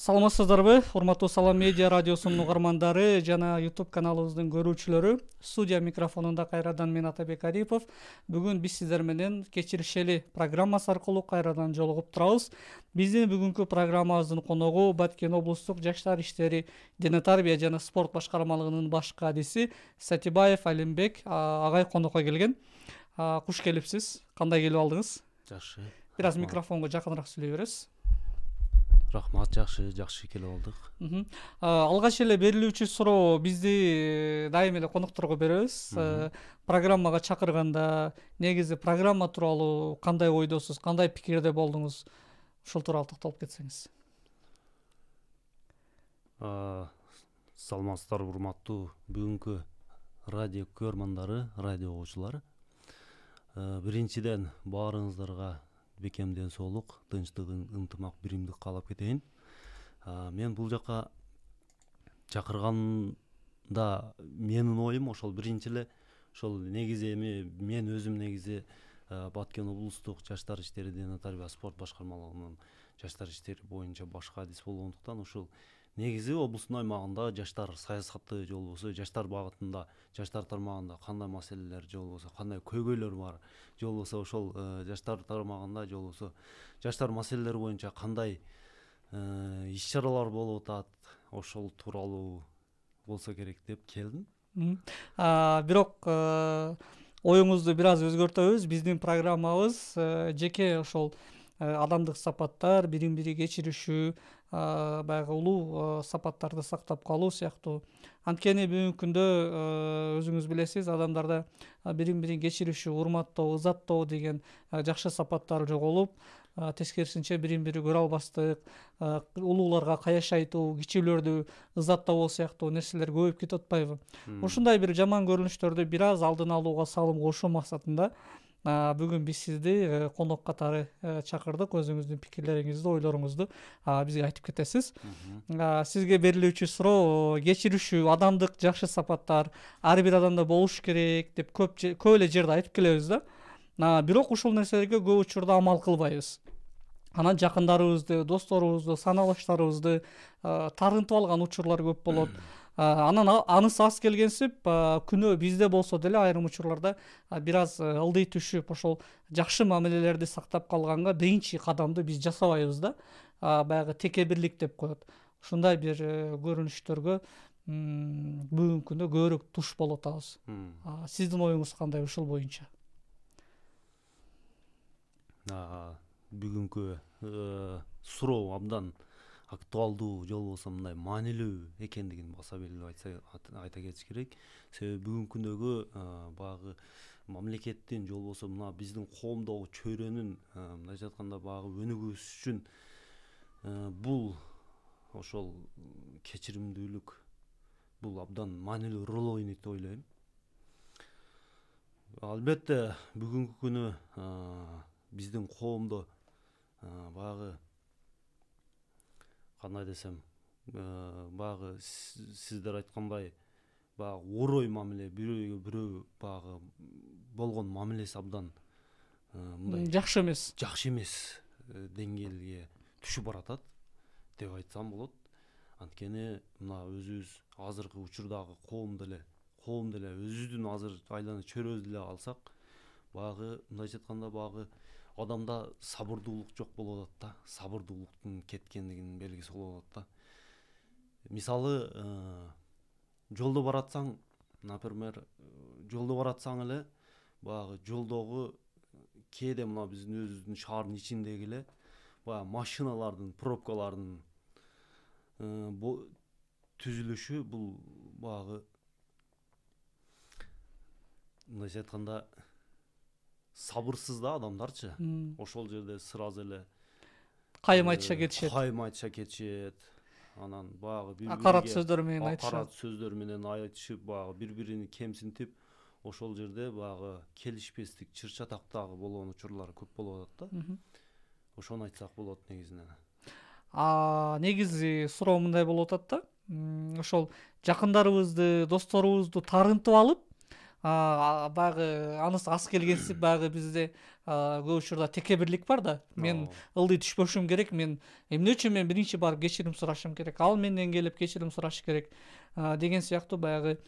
Саламатсыздарбы? Урматтуу Салам медиа радиосунун угармандары жана YouTube каналыбыздын көрүүчүлөрү. Студия микрофонунда кайрадан мен Атабек Арипов. Бүгүн биз сиздер менен кечиришели программасы аркылуу кайрадан жолугуп турабыз. Биздин бүгүнкү программабыздын коногу Баткен облустук жаштар иштери, дене тарбия жана спорт башкармалыгынын баш кадиси Сатибаев Алимбек агай конокко келген. Куш келипсиз. Кандай келип алдыңыз? Жакшы. Бир аз микрофонго жакыныраак сүйлөй бересиз. Рахмат, жакшы келип алдык. Алгач эле берилүүчү суроо бизди дайым эле конокторго беребиз. Программага чакырганда негизи программа тууралуу кандай ойдосуз, кандай пикирде болдуңуз? Ушул тууралуу токтолуп кетсеңиз. Саламатсыздарбы, урматтуу бүгүнкү радио көрмандары, радио угуучулары. Биринчиден баарыңыздарга бекемден соолук, тынчтык, ынтымак, биримдик каалап кетейин. Мен бул жака чакырганда менин оюм ошол биринчи эле ошол негизи мен өзүм негизи Баткен облустук жаштар иштери, дене тарбия, спорт башкармалыгынын жаштар иштери боюнча баш кадис болгондуктан ушул негизи облустун аймагында жаштар саясаты же болбосо жаштар багытында, жаштар тармагында кандай маселелер же болбосо кандай көйгөйлөр бар, же болбосо ошол жаштар тармагында же болбосо жаштар маселелери боюнча кандай иш-чаралар болуп атат, ошол тууралуу болсо керек деп келдим. Бирок оюңузду бир аз өзгөртөбүз. Биздин программабыз жеке ошол адамдык сапаттар, бирин-бири кечиришүү, баягы улуу сапаттарды сактап калуу сыяктуу. Анткени бүгүнкү күндө өзүңүз билесиз, адамдарда бирин-бирин кечиришүү, урматтоо, ызаттоо деген жакшы сапаттар жоголуп, тескерисинче бирин-бири көрө албастык, улууларга каяш айтуу, кичүүлөрдү ызаттабоо сыяктуу нерселер көбөйүп кетип атпайбы? Ушундай бир жаман көрүнүштөрдү бир аз алдын алууга салым кошуу максатында бүгүн биз сизди конок катары чакырдык. Өзүңүздүн пикирлериңизди, ойлоруңузду бизге айтып кетесиз. Сизге берилүүчү суроо кечиришүү, адамдык жакшы сапаттар ар бир адамда болуш керек деп көп эле жерде айтып келебиз да. Бирок ушул нерселерге көп учурда амал кылбайбыз. Анан жакындарыбызды, досторубузду, саналаштарыбызды тарынтып алган учурлар көп болот. Анан анысы аз келгенсип, күнөө бизде болсо деле айрым учурларда бир аз ылдый түшүп, ошол жакшы мамилелерди сактап калганга биринчи кадамды биз жасабайбыз да. Баягы текебирлик деп коет. Ушундай бир көрүнүштөргө бүгүнкү күндө көбүрөөк туш болуп атабыз. Сиздин оюңуз кандай ушул боюнча? Бүгүнкү суроо абдан актуалдуу, же болбосо мындай маанилүү экендигин баса белгилеп айта кетиш керек. Себеби бүгүнкү күндөгү баягы мамлекеттин же болбосо мына биздин коомдогу чөйрөнүн мындайча айтканда баягы өнүгүүсү үчүн бул ошол кечиримдүүлүк бул абдан маанилүү роль ойнойт деп ойлойм. Албетте бүгүнкү күнү биздин коомдо баягы кандай десем, баягы сиздер айткандай баягы орой мамиле, бирөөгө бирөө баягы болгон мамилеси абдан мындай жакшы эмес деңгээлге түшүп баратат деп айтсам болот. Анткени мына өзүбүз азыркы учурдагы коом деле өзүбүздүн азыр айлана чөйрөбүздү деле алсак, баягы мындайча айтканда баягы адамда сабырдуулук жок болуп атат да, сабырдуулуктун кеткендигинин белгиси болуп атат да. Мисалы, жолдо баратсаң, например, жолдо баратсаң эле, баягы жолдогу кээде мына биздин өзүбүздүн шаардын ичиндеги эле баягы машиналардын, пробкалардын түзүлүшү бул баягы мындайча айтканда сабырсыз да адамдарчы. Ошол жерде сразу эле кайым айтыша кетишет. Анан баягы бири-бириге акарат сөздөр менен айтышып, баягы бири-бирини кемсинтип, ошол жерде баягы келишпестик, чыр-чатактагы болгон учурлар көп болуп атат да. Ошону айтсак болот негизинен. Негизи суроо мындай болуп атат да. Ошол жакындарыбызды, досторубузду тарынтып алып, Баягы анысы ас келгенсип баягы бизде көп учурда текебирлик бар да. Мен ылдый түшпөшүм керек, мен эмне үчүн мен биринчи барып кечирим сурашым керек, ал менден келип кечирим сурашы керек деген сыяктуу баягы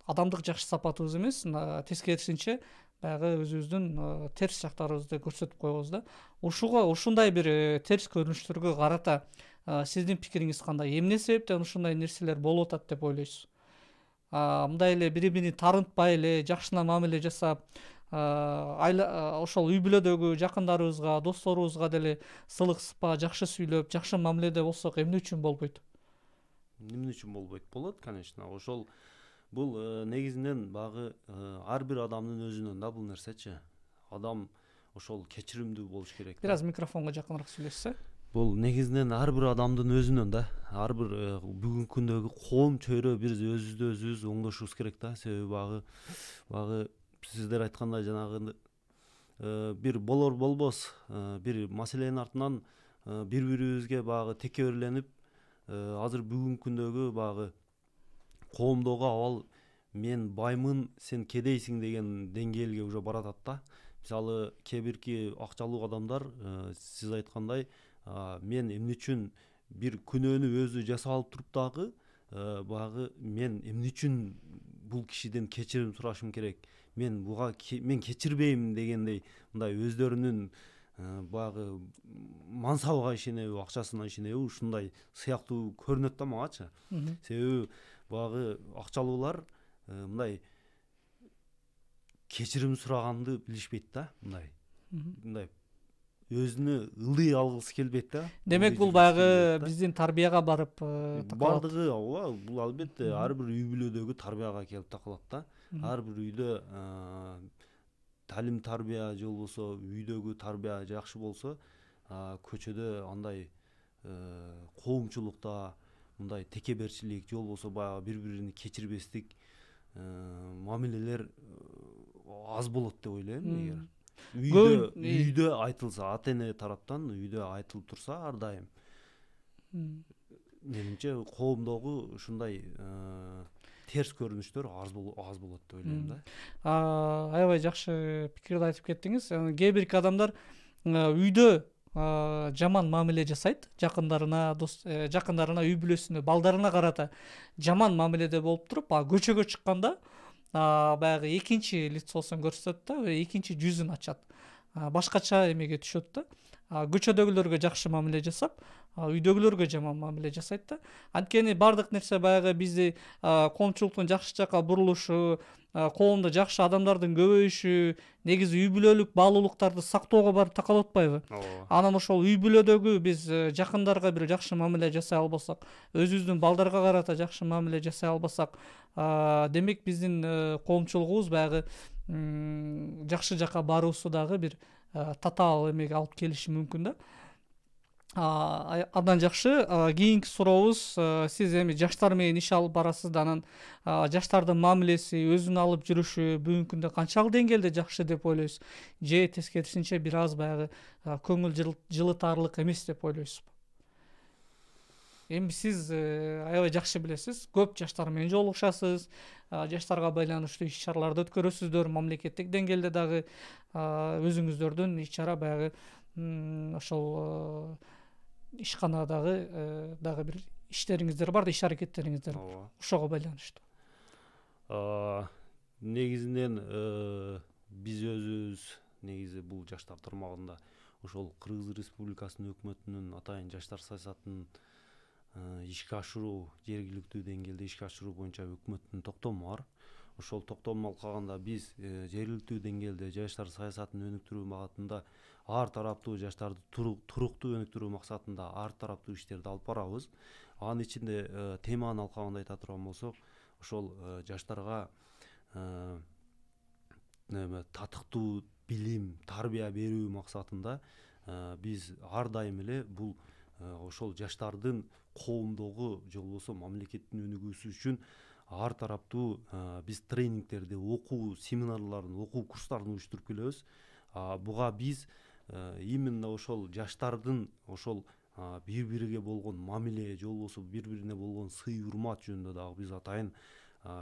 адамдык жакшы сапатыбыз эмес, тескерисинче баягы өзүбүздүн терс жактарыбызды көрсөтүп коебуз да. Ушундай бир терс көрүнүштөргө карата сиздин пикириңиз кандай? Эмне себептен ушундай нерселер болуп атат деп ойлойсуз? Мындай эле бири бирин тарынтпай эле жакшына мамиле жасап, ошол үй бүлөдөгү жакындарыбызга, досторубузга деле сылык сыпа жакшы сүйлөп, жакшы мамиледе болсок эмне үчүн болбойт? Эмне үчүн болбойт? Болот, конечно. Ошол бул негизинен багы ар бир адамдын өзүнөн да бул нерсечи. Адам ошол кечиримдүү болуш керек. Бир аз микрофонго жакыныраак сүйлөшсө. Бул негизинен ар бир адамдын өзүнөн да. Ар бир бүгүнкү күндөгү коом чөйрө биз өзүбүздү өзүбүз оңдошубуз керек да. Себеби багы сиздер айткандай жанагы бир болор болбос бир маселенин артынан бири бирибизге багы текебирленип, азыр бүгүнкү күндөгү багы коомдогу абал мен баймын, сен кедейсиң деген деңгээлге уже баратат да. Мисалы, кээ бирки акчалуу адамдар сиз айткандай мен эмне үчүн бир күнөөнү өзү жасап алып туруп дагы багы мен эмне үчүн бул кишиден кечирим сурашым керек, мен мен кечирбейм дегендей мындай өздөрүнүн багы мансабыга ишенеби, акчасына ишенеби, ушундай сыяктуу көрүнөт да магачы. Себеби багы акчалуулар мындай кечирим сураганды билишпейт да, мындай өзүнө ылдый алгысы келбейт да. Демек бул баягы биздин тарбияга барып бардыгы, ооба, бул албетте ар бир үй бүлөдөгү тарбияга келип такалат да. Ар бир үйдө талим тарбия же болбосо үйдөгү тарбия жакшы болсо, көчөдө андай коомчулукта мындай текеберчилик же болбосо баягы бири бирин кечирбестик мамилелер аз болот деп ойлойм. Эгер үйдө айтылса, ата эне тараптан үйдө айтылып турса ар дайым, менимче коомдогу ушундай терс көрүнүштөр аз болот деп ойлойм да. Аябай жакшы пикирди айтып кеттиңиз. Кээ бирки адамдар үйдө жаман мамиле жасайт, жакындарына, үй бүлөсүнө, балдарына карата жаман мамиледе болуп туруп, көчөгө чыкканда баягы экинчи лицосун көрсөтөт да, экинчи жүзүн ачат, башкача эмеге түшөт да. Көчөдөгүлөргө жакшы мамиле жасап, үйдөгүлөргө жаман мамиле жасайт да. Анткени бардык нерсе баягы бизди коомчулуктун жакшы жакка бурулушу, коомдо жакшы адамдардын көбөйүшү, негизи үй бүлөлүк баалуулуктарды сактоого барып такалып атпайбы? Анан ошол үй бүлөдөгү биз жакындарга бир жакшы мамиле жасай албасак, өзүбүздүн балдарга карата жакшы мамиле жасай албасак, демек биздин коомчулугубуз баягы жакшы жакка баруусу дагы бир татаал эмеге алып келиши мүмкүн да. Абдан жакшы. Кийинки сурообуз, сиз эми жаштар менен иш алып барасыз да, анан жаштардын мамилеси, өзүн алып жүрүшү бүгүнкү күндө канчалык деңгээлде жакшы деп ойлойсуз? Же тескерисинче бир аз баягы көңүл жылытарлык эмес деп ойлойсузбу? Эми сиз аябай жакшы билесиз, көп жаштар менен жолугушасыз, жаштарга байланыштуу иш чараларды өткөрөсүздөр, мамлекеттик деңгээлде дагы өзүңүздөрдүн иш чара баягы ошол ишканадагы дагы бир иштериңиздер бар да, иш аракеттериңиздер бар. Ошого байланыштуу. Негизинен биз өзүбүз негизи бул жаштар тармагында ошол Кыргыз Республикасынын өкмөтүнүн атайын жаштар саясатын ишке ашыруу, жергиликтүү деңгээлде ишке ашыруу боюнча өкмөттүн токтому бар. Ошол токтому алкаганда биз жергиликтүү деңгээлде жаштар саясатын өнүктүрүү багытында ар тараптуу жаштарды туруктуу өнүктүрүү максатында ар тараптуу иштерди алып барабыз. Анын ичинде теманы алкагында айта турган болсок, ошол жаштарга татыктуу билим, тарбия берүү максатында биз ар дайым эле бул ошол жаштардын коомдогу же болбосо мамлекеттин өнүгүүсү үчүн ар тараптуу биз тренингтерди, окуу семинарларын, окуу курстарын уюштуруп келебиз. Буга биз именно ошол жаштардын ошол бири бириге болгон мамиле же болбосо бири бирине болгон сый урмат жөнүндө дагы биз атайын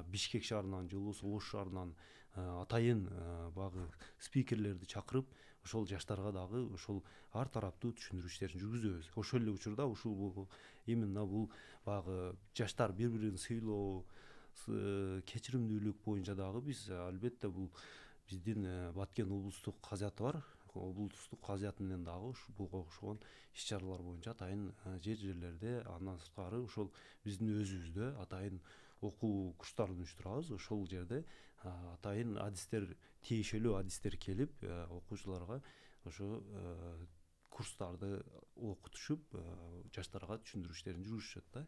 Бишкек шаарынан же Ош шаарынан атайын багы спикерлерди чакырып ошол жаштарга дагы ошол ар тараптуу түшүндүрүү иштерин жүргүзөбүз. Ошол эле учурда ушул именно бул багы жаштар бири бирин сыйлоо, кечиримдүүлүк боюнча дагы биз албетте бул биздин Баткен облустук казыяты бар. Облустук казыяты менен дагы буга окшогон иш чаралар боюнча атайын жерлерде, андан сырткары ошол биздин өзүбүздө атайын окуу курстарын уюштурабыз. Ошол жерде атайын адистер, тиешелүү адистер келип, окуучуларга ошо курстарды окутушуп, жаштарга түшүндүрүү иштерин жүргүзүшөт да.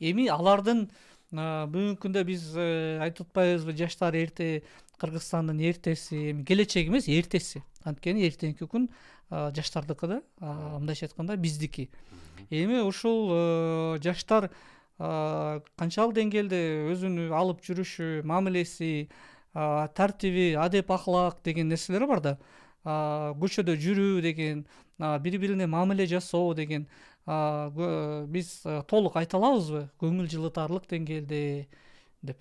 Эми алардын бүгүнкү күндө биз айтып атпайбызбы, жаштар эрте Кыргызстандын эртеси, эми келечеги эмес, эртеси. Анткени эртеңки күн жаштардыкы да, мындайча айтканда биздики. Эми ушул жаштар канчалык деңгээлде өзүнү алып жүрүшү, мамилеси, тартиби, адеп ахлак деген нерселер бар да. Көчөдө жүрүү деген, бири бирине мамиле жасоо деген биз толук айта алабызбы, көңүл жылытарлык деңгээлде деп?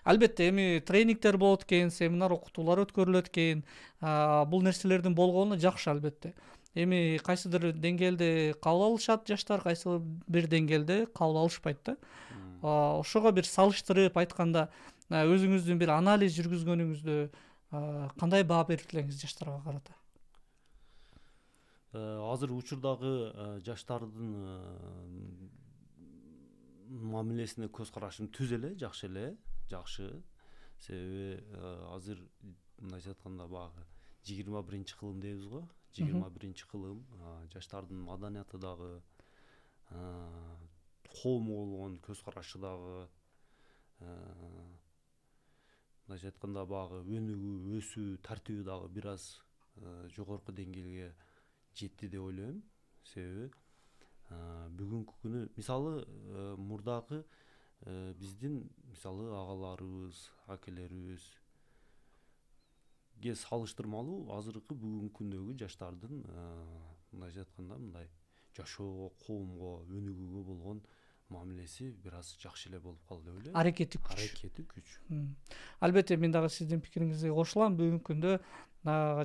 Албетте эми тренингдер болот экен, семинар окутуулар өткөрүлөт экен. Бул нерселердин болгону жакшы албетте. Эми кайсыдыр деңгээлде кабыл алышат жаштар, кайсы бир деңгээлде кабыл алышпайт да. Ошого бир салыштырып айтканда, өзүңүздүн бир анализ жүргүзгөнүңүздө кандай баа берип элеңиз жаштарга карата? Азыр учурдагы жаштардын мамилесине көз карашым түз эле, жакшы эле, жакшы. Себеби азыр мындайча айтканда багы 21-кылым дейбиз го. 21-кылым, жаштардын маданияты дагы, коомго болгон көз карашы дагы, мындайча айтканда багы өнүгүү, өсүү тартиби дагы бир аз жогорку деңгээлге жетти деп ойлойм. Себеби бүгүнкү күнү мисалы мурдагы биздин мисалы агаларыбыз, акелерибиз салыштырмалуу азыркы бүгүнкү күндөгү жаштардын мындайча айтканда мындай жашоого, коомго, өнүгүүгө болгон мамилеси бир аз жакшы эле болуп калды деп ойлойм. Аракети күч. Албетте мен дагы сиздин пикириңизге кошулам. Бүгүнкү күндө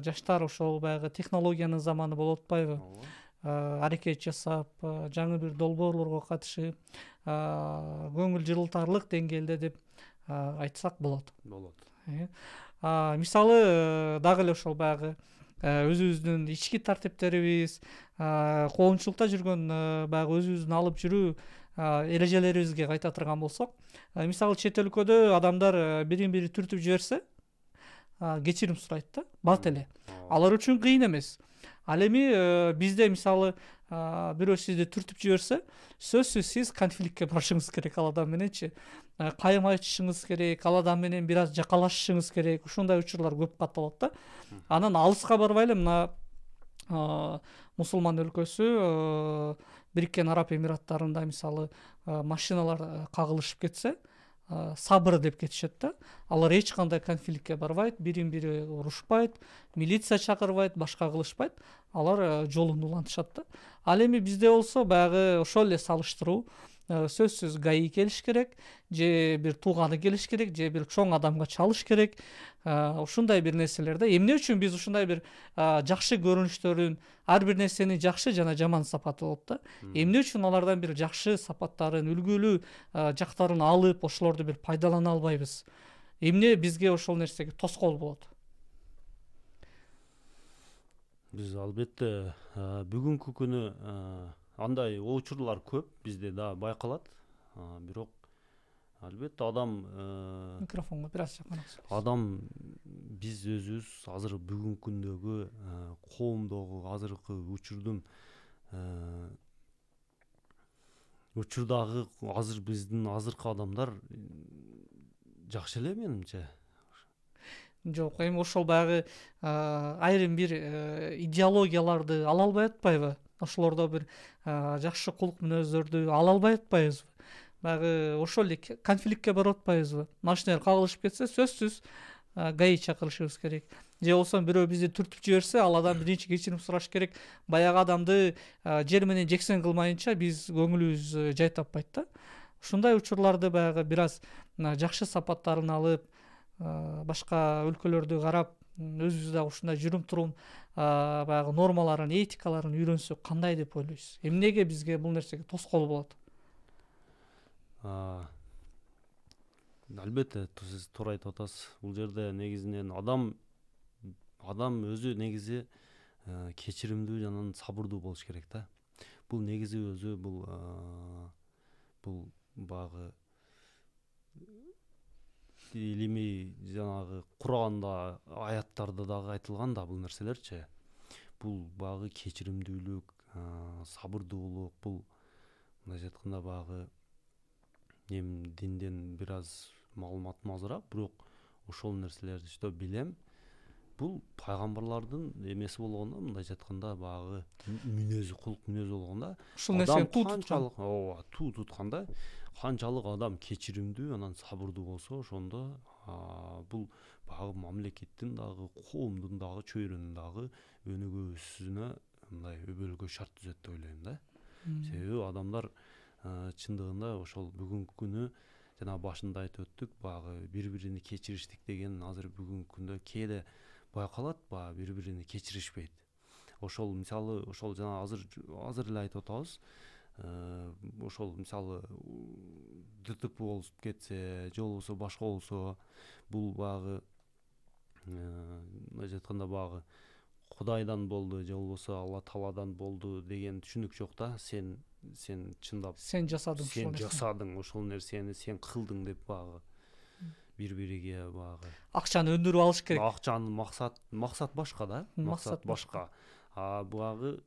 жаштар ошол баягы технологиянын заманы болуп атпайбы? Аракет жасап, жаңы бир долбоорлорго катышып, көңүл жылытарлык деңгээлде деп айтсак болот. Мисалы дагы эле ошол баягы өзүбүздүн ички тартиптерибиз, коомчулукта жүргөн баягы өзүбүздүн алып жүрүү эрежелерибизге кайта турган болсок, мисалы чет өлкөдө адамдар бирин бири түртүп жиберсе, кечирим сурайт да, бат эле. Алар үчүн кыйын эмес. Ал эми бизде мисалы бирөө сизди түртүп жиберсе, сөзсүз сиз конфликтке барышыңыз керек ал адам мененчи. Кайым айтышыңыз керек, ал адам менен бир аз жакалашышыңыз керек. Ушундай учурлар көп катталат да. Анан алыска барбай эле мына мусулман өлкөсү, Бириккен Араб Эмираттарында мисалы машиналар кагылышып кетсе, сабыр деп кетишет да. Алар эч кандай конфликтке барбайт, бирин бири урушпайт, милиция чакырбайт, башка кылышпайт. Алар жолун улантышат да. Ал эми бизде болсо баягы ошол эле салыштыруу, сөзсүз ГАИ келиш керек, же бир тууганы келиш керек, же бир чоң адамга чалыш керек. Ушундай бир нерселерде эмне үчүн биз ушундай бир жакшы көрүнүштөрүн, ар бир нерсенин жакшы жана жаман сапаты болот да. Эмне үчүн алардан бир жакшы сапаттарын, үлгүлүү жактарын алып, ошолорду бир пайдалана албайбыз? Эмне бизге ошол нерсеге тоскоол болот? Биз албетте бүгүнкү күнү андай учурлар көп бизде да байкалат. Бирок албетте адам микрофонго бир аз жакыныраак. Адам биз өзүбүз азыр бүгүнкү күндөгү коомдогу азыркы учурдагы азыр биздин азыркы адамдар жакшы эле менимче. Жок, эми ошол баягы айрым бир идеологияларды ала албай атпайбы? Ошолордо бир жакшы кулук мүнөздөрдү ала албай атпайбызбы? Баягы ошол эле конфликтке барып атпайбызбы? Машиналар кагылышып кетсе, сөзсүз ГАИ чакырышыбыз керек. Же болсо бирөө бизди түртүп жиберсе, ал адам биринчи кечирим сураш керек. Баягы адамды жер менен жексен кылмайынча биз көңүлүбүз жай таппайт да. ушундай учурларды баягы бир аз жакшы сапаттарын алып, башка өлкөлөрдү карап, өзүбүз дагы ушундай жүрүм турум баягы нормаларын, этикаларын үйрөнсөк кандай деп ойлойсуз? Эмнеге бизге бул нерсеге тоскоол болот? Албетте, сиз туура айтып атасыз. Бул жерде негизинен адам өзү негизи кечиримдүү жана сабырдуу болуш керек да. Бул негизи өзү бул баягы илимий жанагы Куранда, аяттарда дагы айтылган да бул нерселерчи. Бул баягы кечиримдүүлүк, сабырдуулук, бул мындайча айтканда баягы динден бир аз маалыматым азыраак, бирок ошол нерселерди что билем. Бул пайгамбарлардын эмеси болгондо, мындайча айтканда баягы мүнөзү, кулк мүнөзү болгондо, Ушул нерсени туу тутканда, канчалык адам кечиримдүү, анан сабырдуу болсо, ошондо бул баягы мамлекеттин дагы, коомдун дагы, чөйрөнүн дагы өнүгүүсүнө мындай өбөлгө шарт түзөт деп ойлойм да. Себеби адамдар чындыгында ошол бүгүнкү күнү жана башында айтып өттүк, баягы бири-бирини кечириштик деген азыр бүгүнкү күндө кээде байкалат, баягы бири-бирини кечиришпейт. Ошол мисалы, ошол жана азыр эле айтып атабыз. Ошол мисалы ДТП болуп кетсе, же болбосо башка болсо, бул баягы мындайча айтканда баягы Кудайдан болду, же болбосо Алла Тааладан болду деген түшүнүк жок да. Сен чындап сен жасадың ошол нерсени, сен кылдың деп баягы бири-бириге баягы акчаны өндүрүп алыш керек. Акчаны максат башка да. Максат башка. Баягы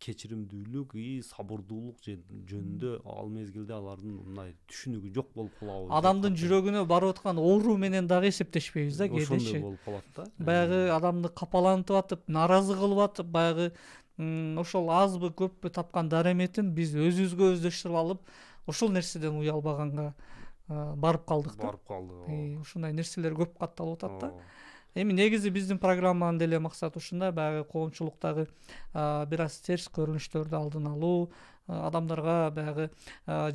кечиримдүүлүк, сабырдуулук жөнүндө ал мезгилде алардын мындай түшүнүгү жок болуп калабы. Адамдын жүрөгүнө барып аткан оору менен дагы эсептешпейбиз да кээде. Ошондой болуп калат да. Баягы адамды капалантып атып, наразы кылып атып, баягы ошол азбы көппү тапкан дараметин биз өзүбүзгө өздөштүрүп алып, ошол нерседен уялбаганга барып калдык да. Ушундай нерселер көп катталып атат да. Эми негизи биздин программанын деле максаты ушундай, баягы коомчулуктагы бир аз терс көрүнүштөрдү алдын алуу, адамдарга баягы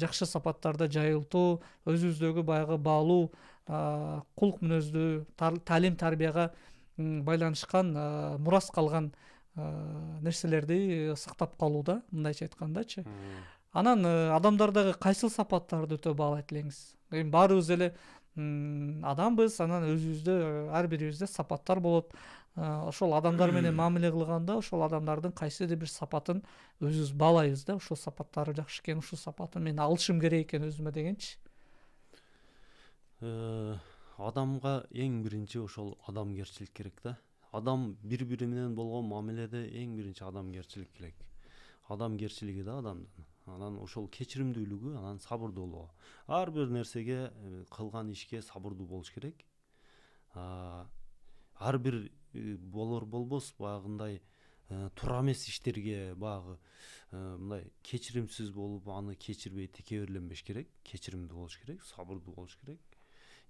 жакшы сапаттарды жайылтуу, өзүбүздөгү баягы баалуу, кулк мүнөздүү, талим тарбияга байланышкан, мурас калган нерселерди сактап калуу да, мындайча айткандачы. Анан адамдардагы кайсыл сапаттарды өтө баалайт элеңиз? Эми баарыбыз эле адамбыз, анан өзүбүздө ар бирибизде сапаттар болот. Ошол адамдар менен мамиле кылганда, ошол адамдардын кайсыдыр бир сапатын өзүбүз баалайбыз да. Ошол сапаттары жакшы экен, ушул сапатын мен алышым керек экен өзүмө дегенчи. Адамга эң биринчи ошол адамгерчилик керек да. Адам бири-бири менен болгон мамиледе эң биринчи адамгерчилик керек. Адамгерчилиги да адамдын. Анан ошол кечиримдүүлүгү, анан сабырдуулугу. Ар бир нерсеге, кылган ишке сабырдуу болуш керек. Ар бир болбос баягындай туура эмес иштерге баягы мындай кечиримсиз болуп, аны кечирбей текеберленбеш керек. Кечиримдүү болуш керек, сабырдуу болуш керек.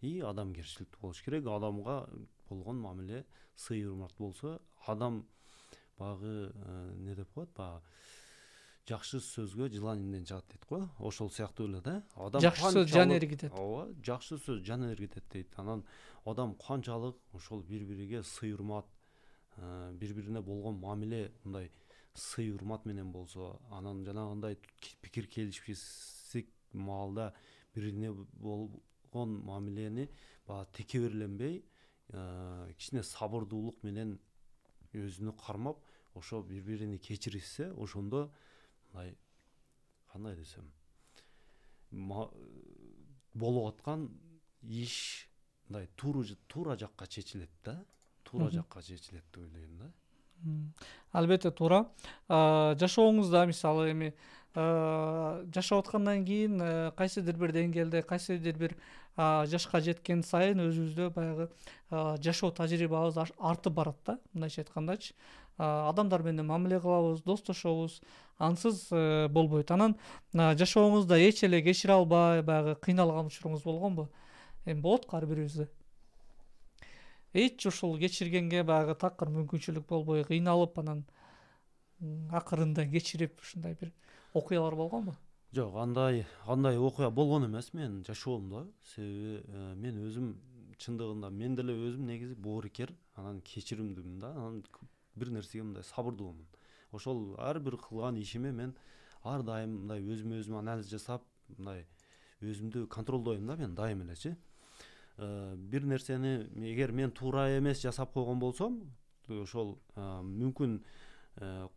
Адамгерчиликтүү болуш керек. Адамга болгон мамиле сый урмат болсо, адам баягы не деп коет, баягы жакшы сөзгө жылан инден чыгат дейт го. Ошол сыяктуу эле да. Адам жакшы сөз жан эргитет. Ооба, жакшы сөз жан эргитет дейт. Анан адам канчалык ошол бири-бириге сый урмат, бири-бирине болгон мамиле мындай сый урмат менен болсо, анан жанагындай пикир келишпестик маалда бирине болгон мамилени баягы текеберленбей, кичине сабырдуулук менен өзүнү кармап, ошо бири-бирини кечиришсе, ошондо мындай кандай десем, болуп аткан иш мындай туура жакка чечилет да. Туура жакка чечилет деп ойлойм да. Албетте туура. Жашооңузда мисалы эми жашап аткандан кийин кайсыдыр бир деңгээлде, кайсыдыр бир жашка жеткен сайын өзүбүздө баягы жашоо тажрыйбабыз артып барат да, мындайча айткандачы. Адамдар менен мамиле кылабыз, достошобуз, ансыз болбойт. Анан жашооңузда эч эле кечире албай, баягы кыйналган учуруңуз болгонбу? Эми болот ар бирибизде. Эч ушул кечиргенге баягы такыр мүмкүнчүлүк болбой кыйналып, анан акырында кечирип ушундай бир окуялар болгонбу? Жок, андай окуя болгон эмес менин жашоомдо. Себеби мен өзүм чындыгында мен деле өзүм негизи боорукер, анан кечиримдүүмүн да, анан бир нерсеге мындай сабырдуумун. Ошол ар бир кылган ишиме мен ар дайым мындай өзүмө өзүм анализ жасап, мындай өзүмдү контролдойм да мен дайым элечи. Бир нерсени эгер мен туура эмес жасап койгон болсом, ошол мүмкүн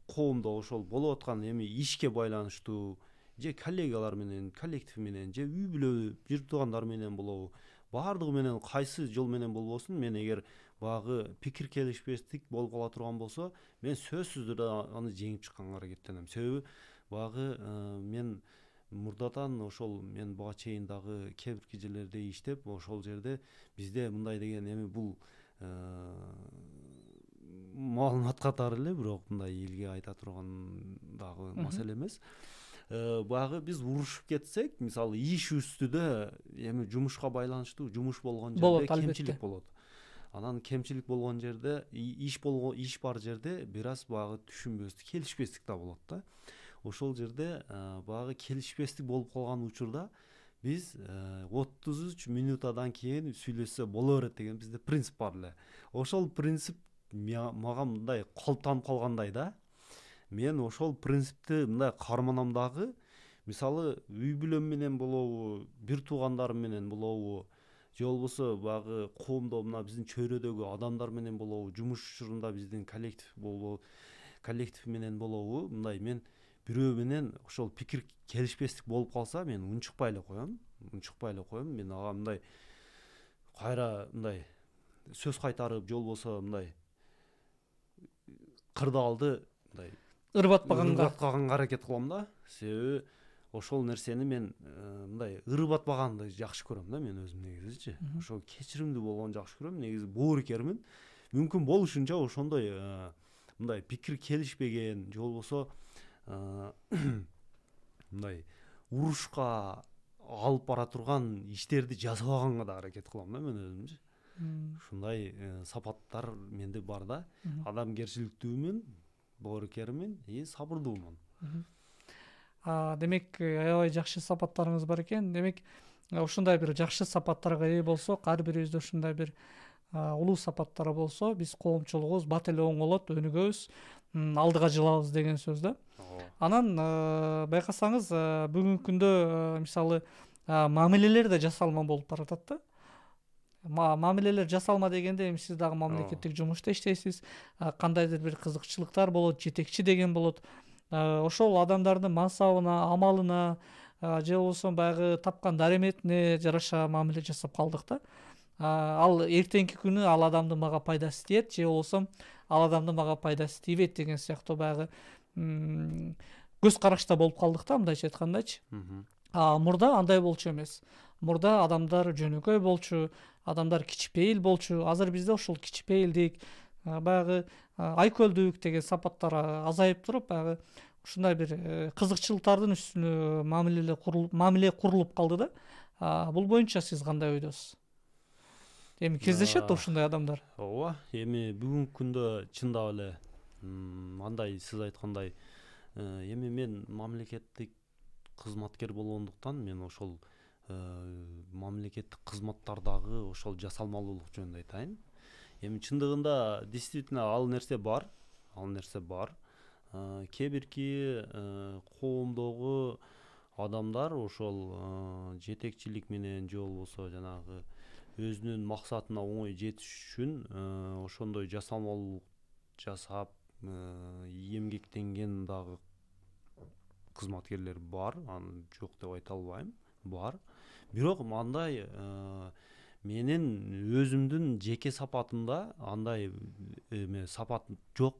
коомдо ошол болуп аткан эми ишке байланыштуу же коллегалар менен, коллектив менен, же үй бүлө жер туугандар менен болобу, баардыгы менен кайсы жол менен болбосун, мен эгер баягы пикир келишпестик болуп кала турган болсо, мен сөзсүз түрдө аны жеңип чыкканга аракеттенем. Себеби баягы мен мурдадан ошол мен буга чейин дагы кээ бирки жерлерде иштеп, ошол жерде бизде мындай деген эми бул маалымат катары эле, бирок мындай элге айта турган дагы маселе эмес. Баягы биз урушуп кетсек, мисалы иш үстүдө эми жумушка байланыштуу жумуш болгон жерде кемчилик болот. Анан кемчилик болгон жерде иш бар жерде бир аз баягы түшүнбөстүк, келишпестик да болот да. Ошол жерде баягы келишпестик болуп калган учурда биз 33 минутадан кийин сүйлөшсө боло берет деген бизде принцип бар эле. Ошол принцип мага мындай калыптанып калгандай да. Мен ошол принципти мындай карманам дагы. Мисалы үй бүлөм менен болобу, бир туугандарым менен болобу, же болбосо баягы коомдо мына биздин чөйрөдөгү адамдар менен болобу, жумуш учурунда биздин коллектив менен болобу, мындай мен бирөө менен ошол пикир келишпестик болуп калса, мен унчукпай эле коем. Мен ага мындай кайра мындай сөз кайтарып, же болбосо мындай кырдаалды мындай ырбатпаганга аракет кылам да. Себеби ошол нерсени мен мындай ырбатпаганды жакшы көрөм да, мен өзүм негизичи. Ошол кечиримдүү болгонду жакшы көрөм. Негизи боорукермин. Мүмкүн болушунча ошондой мындай пикир келишпеген, же болбосо мындай урушка алып бара турган иштерди жасабаганга да аракет кылам да мен өзүмчү. Ушундай сапаттар менде бар да. Адамгерчиликтүүмүн, боорукермин и сабырдуумун. Демек аябай жакшы сапаттарыңыз бар экен. Демек ушундай бир жакшы сапаттарга ээ болсок, ар бирибизде ушундай бир улуу сапаттар болсо, биз коомчулугубуз бат эле оңолот, өнүгөбүз, алдыга жылабыз деген сөз да. Анан байкасаңыз бүгүнкү күндө мисалы мамилелер да жасалма болуп баратат да. Мамилелер жасалма дегенде эми сиз дагы мамлекеттик жумушта иштейсиз, кандайдыр бир кызыкчылыктар болот, жетекчи деген болот. Ошол адамдардын мансабына, амалына же болбосо баягы тапкан дареметине жараша мамиле жасап калдык да. Ал эртеңки күнү ал адамдын мага пайдасы тиет, же болбосо ал адамдын мага пайдасы тийбейт деген сыяктуу баягы көз карашта болуп калдык да, мындайча айткандачы. Мурда андай болчу эмес. Мурда адамдар жөнөкөй болчу, адамдар кичипейил болчу. Азыр бизде ошол кичипейилдик, баягы айкөлдүк деген сапаттар азайып туруп, баягы ушундай бир кызыкчылыктардын үстүнө мамиле курулуп калды да. Бул боюнча сиз кандай ойдосуз? Эми кездешет ушундай адамдар. Ооба, эми бүгүнкү күндө чындап эле андай сиз айткандай, эми мен мамлекеттик кызматкер болгондуктан мен ошол мамлекеттик кызматтардагы ошол жасалмалуулук жөнүндө айтайын. Эми чындыгында действительно ал нерсе бар. Кээ бирки коомдогу адамдар ошол жетекчилик менен, же болбосо жанагы өзүнүн максатына оңой жетиш үчүн ошондой жасалмалуулук жасап эмгектенген дагы кызматкерлер бар. Аны жок деп айта албайм, бар. Бирок андай менин өзүмдүн жеке сапатымда андай эме сапат жок.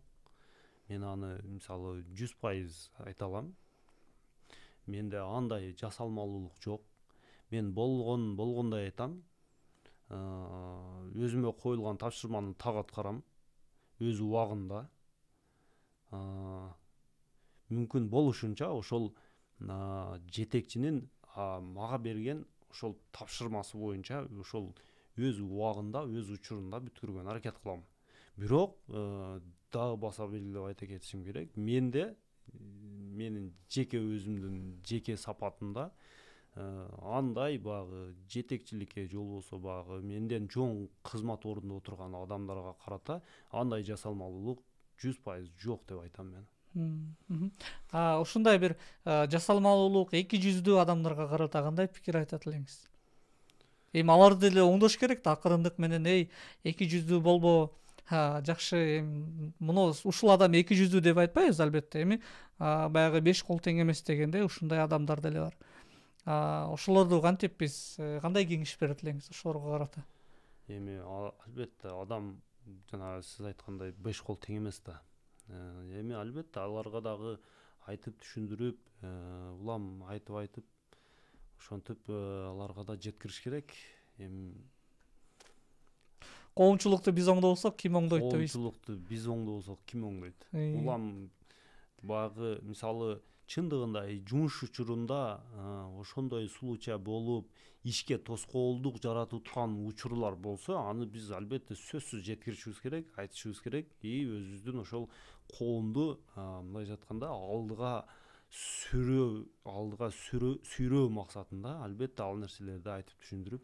Мен аны мисалы 100% айта алам. Менде андай жасалмалуулук жок. Мен болгондой айтам. Өзүмө коюлган тапшырманы так аткарам. Өз убагында. Мүмкүн болушунча ошол жетекчинин мага берген ошол тапшырмасы боюнча ошол өз убагында, өз учурунда бүткөргөнгө аракет кылам. Бирок дагы баса белгилеп айта кетишим керек. менин жеке өзүмдүн жеке сапатымда андай багы жетекчиликке же болбосо багы менден чоң кызмат ордунда отурган адамдарга карата андай жасалмалуулук 100% жок деп айтам мен. Ушундай бир жасалмалуулук эки жүздүү адамдарга карата кандай пикир айтат элеңиз? Эми аларды деле оңдош керек да, акырындык менен эки жүздүү болбо, жакшы, муну ушул адам эки жүздүү деп айтпайбыз албетте, эми баягы 5 кол тең эмес дегенде ушундай адамдар деле бар. Ошолорду кантип биз кандай кеңеш берет элеңиз ошолорго карата? Эми албетте адам жана сиз айткандай 5 кол тең эмес да. Эми албетте аларга дагы айтып түшүндүрүп, улам айтып ошентип аларга да жеткириш керек. Эми коомчулукту биз оңдобосок ким оңдойт дейбиз? Коомчулукту биз оңдобосок ким оңдойт? Улам багы мисалы чындыгында жумуш учурунда ошондой случай болуп ишке тоскоолдук жаратып аткан учурлар болсо, аны биз албетте сөзсүз жеткиришибиз керек, айтышыбыз керек. Өзүбүздүн ошол коомду мындайча айтканда алдыга сүйрөө максатында албетте ал нерселерди айтып түшүндүрүп,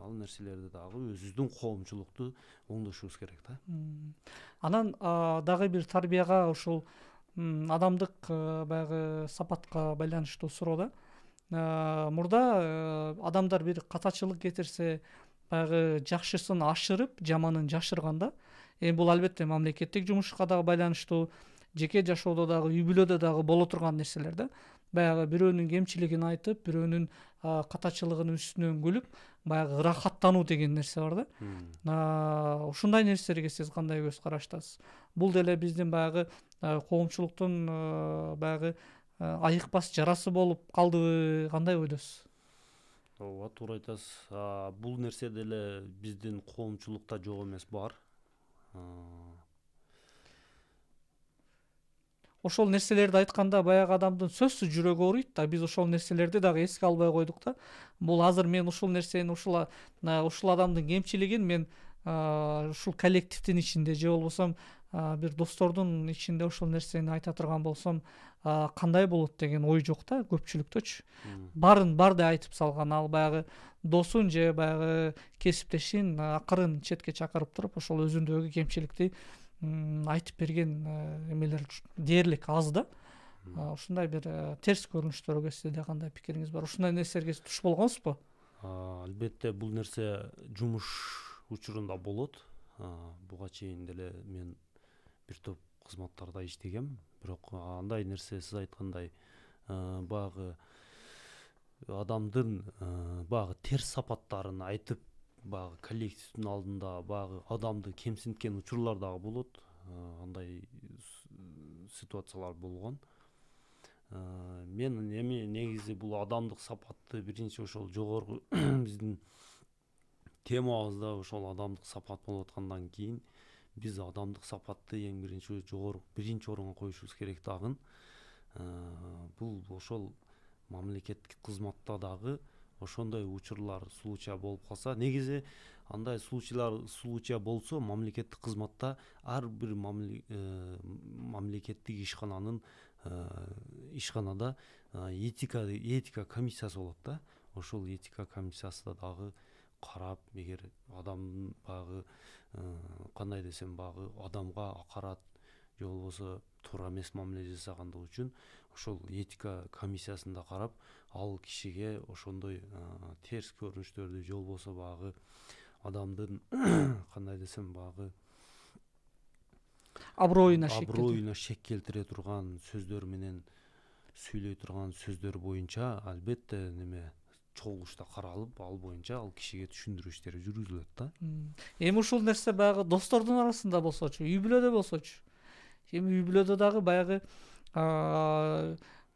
ал нерселерди дагы өзүбүздүн коомчулукту оңдошубуз керек да. Анан дагы бир тарбияга ушул адамдык баягы сапатка байланыштуу суроо да. Мурда адамдар бир катачылык кетирсе, баягы жакшысын ашырып, жаманын жашырганда, эми бул албетте мамлекеттик жумушка дагы байланыштуу, жеке жашоодо дагы, үй бүлөдө дагы боло турган нерселер да. Баягы бирөөнүн кемчилигин айтып, бирөөнүн катачылыгынын үстүнөн күлүп, баягы ырахаттануу деген нерсе бар да. Ушундай нерселерге сиз кандай көз караштасыз? Бул деле биздин баягы коомчулуктун баягы айыкпас жарасы болуп калдыбы, кандай ойдосуз? Ооба, туура айтасыз. Бул нерсе деле биздин коомчулукта жок эмес, бар. Ошол нерселерди айтканда баягы адамдын сөзсүз жүрөгү ооруйт да, биз ошол нерселерди дагы эске албай койдук да. Бул азыр мен ушул нерсени, ушул адамдын кемчилигин мен ушул коллективдин ичинде же болбосо бир достордун ичинде ушул нерсени айта турган болсом кандай болот деген ой жок да көпчүлүктөчү. Барын барды айтып салган, ал баягы досун же баягы кесиптешин акырын четке чакырып туруп ошол өзүндөгү кемчиликти айтып берген эмелер дээрлик аз да. Ушундай бир терс көрүнүштөргө сизде кандай пикириңиз бар? Ушундай нерселерге туш болгонсузбу? Албетте бул нерсе жумуш учурунда болот. Буга чейин деле мен бир топ кызматтарда иштегем, бирок андай нерсе сиз айткандай багы адамдын багы терс сапаттарын айтып, багы коллективдин алдында багы адамды кемсинткен учурлар дагы болот. Андай ситуациялар болгон. Мен эми негизи бул адамдык сапатты биринчи ошол жогорку биздин темабызда ошол адамдык сапат болуп аткандан кийин биз адамдык сапатты эң биринчи орунга коюшубуз керек дагы. Бул ошол мамлекеттик кызматта дагы ошондой учурлар, случай болуп калса, негизи андай случай болсо мамлекеттик кызматта ар бир мамлекеттик ишканада этика комиссиясы болот да. Ошол этика комиссиясында дагы карап, эгер адамдын багы кандай десем багы адамга акарат же болбосо туура эмес мамиле жасагандыгы үчүн ошол этика комиссиясында карап, ал кишиге ошондой терс көрүнүштөрдү же болбосо багы адамдын кандай десем багы аброюна шек келтире турган сөздөр менен сүйлөй турган сөздөр боюнча албетте неме чогулушта каралып, ал боюнча ал кишиге түшүндүрүү иштери жүргүзүлөт да. Эми ушул нерсе баягы достордун арасында болсочу, үй бүлөдө болсочу. Эми үй бүлөдө дагы баягы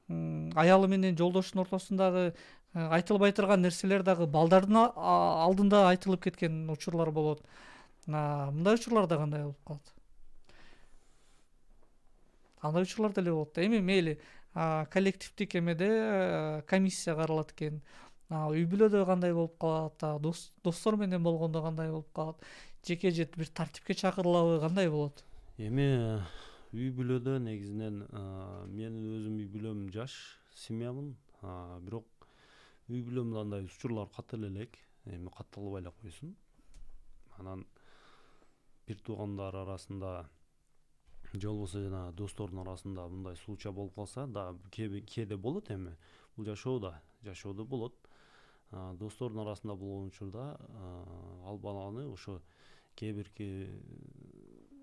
аялы менен жолдошунун ортосундагы айтылбай турган нерселер дагы балдардын алдында айтылып кеткен учурлар болот. Мындай учурларда кандай болуп калат? Андай учурлар деле болот. Эми мейли коллективдик эмеде комиссия каралат экен. Үй бүлөдө кандай болуп калат? Достор менен болгондо кандай болуп калат? Жеке бир тартипке чакырылабы, кандай болот? Эми үй бүлөдө негизинен мен өзүм үй бүлөм жаш семьямын, бирок үй бүлөмдө андай учурлар катуу элек, эми катталбай эле койсун. Анан бир туугандар арасында же болбосо жана достордун арасында мындай случай болуп калса да, кээде болот, эми бул жашоодо болот. Достордун арасында болгон учурда ал баланы ошо кээ бирки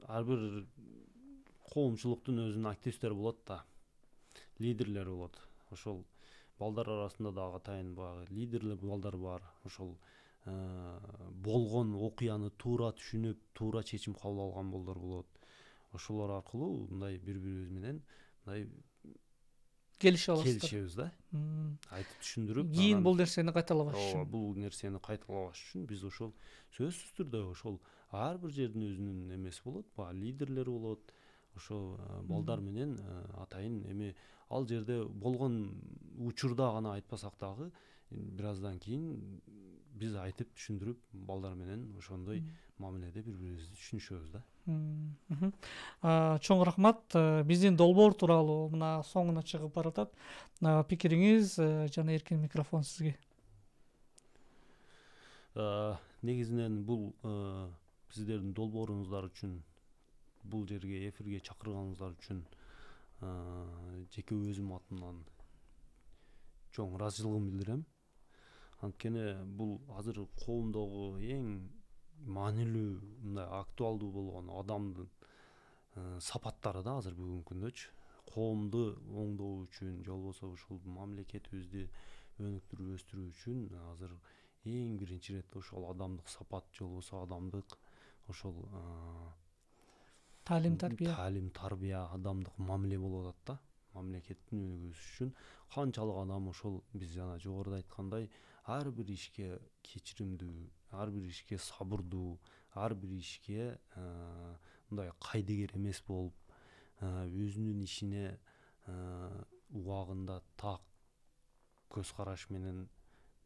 ар бир коомчулуктун өзүнүн активисттери болот да, лидерлери болот. Ошол балдар арасында дагы атайын баягы лидерлер балдар бар. Ошол болгон окуяны туура түшүнүп, туура чечим кабыл алган балдар болот. Ошолор аркылуу мындай бири-бирибиз менен мындай келишебиз да. Айтып түшүндүрүп, кийин бул нерсени кайталабаш үчүн. Бул нерсени кайталабаш үчүн биз ошол сөзсүз түрдө ошол ар бир жердин өзүнүн эмеси болот, баягы лидерлери болот. Ошол балдар менен атайын эми ал жерде болгон учурда гана айтпасак дагы, бир аздан кийин биз айтып түшүндүрүп, балдар менен ошондой мамиледе бири-бирибизди түшүнүшөбүз да. Чоң рахмат. Биздин долбоор тууралуу мына соңуна чыгып баратат. Пикириңиз жана эркин микрофон сизге. Негизинен бул сиздердин долбооруңуздар үчүн, бул жерге эфирге чакырганыңыздар үчүн жеке өзүм атынан чоң ыраазычылыгымды билдирем. Анткени бул азыр коомдогу эң маанилүү, мындай актуалдуу болгон адамдын сапаттары да азыр бүгүнкү күндөчү. Коомду оңдоо үчүн, же болбосо ушул мамлекетибизди өнүктүрүп өстүрүү үчүн азыр эң биринчи ирет ошол адамдык сапат, же болбосо адамдык ошол таалим тарбия, адамдык мамиле болуп атат да. Мамлекеттин өнүгүүсү үчүн канчалык адам ошол биз жана жогоруда айткандай ар бир ишке кечиримдүү, ар бир ишке сабырдуу, ар бир ишке мындай кайдыгер эмес болуп, өзүнүн ишине убагында так көз караш менен,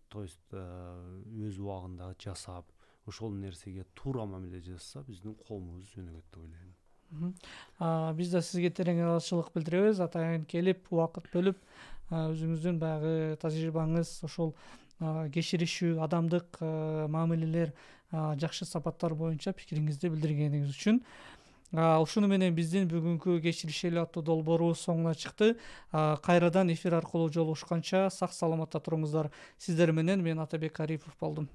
то есть өз убагында жасап, ошол нерсеге туура мамиле жасаса, биздин коомубуз өнүгөт деп ойлойм. Биз да сизге терең ыраазычылык билдиребиз. Атайын келип, убакыт бөлүп, өзүңүздүн баягы тажрыйбаңыз, ошол кечиришүү, адамдык мамилелер, жакшы сапаттар боюнча пикириңизди билдиргениңиз үчүн. Ушуну менен биздин бүгүнкү кечиришели аттуу долбоорубуз соңуна чыкты. Кайрадан эфир аркылуу жолугушканча сак саламатта туруңуздар. Сиздер менен мен Атабек Арипов болдум.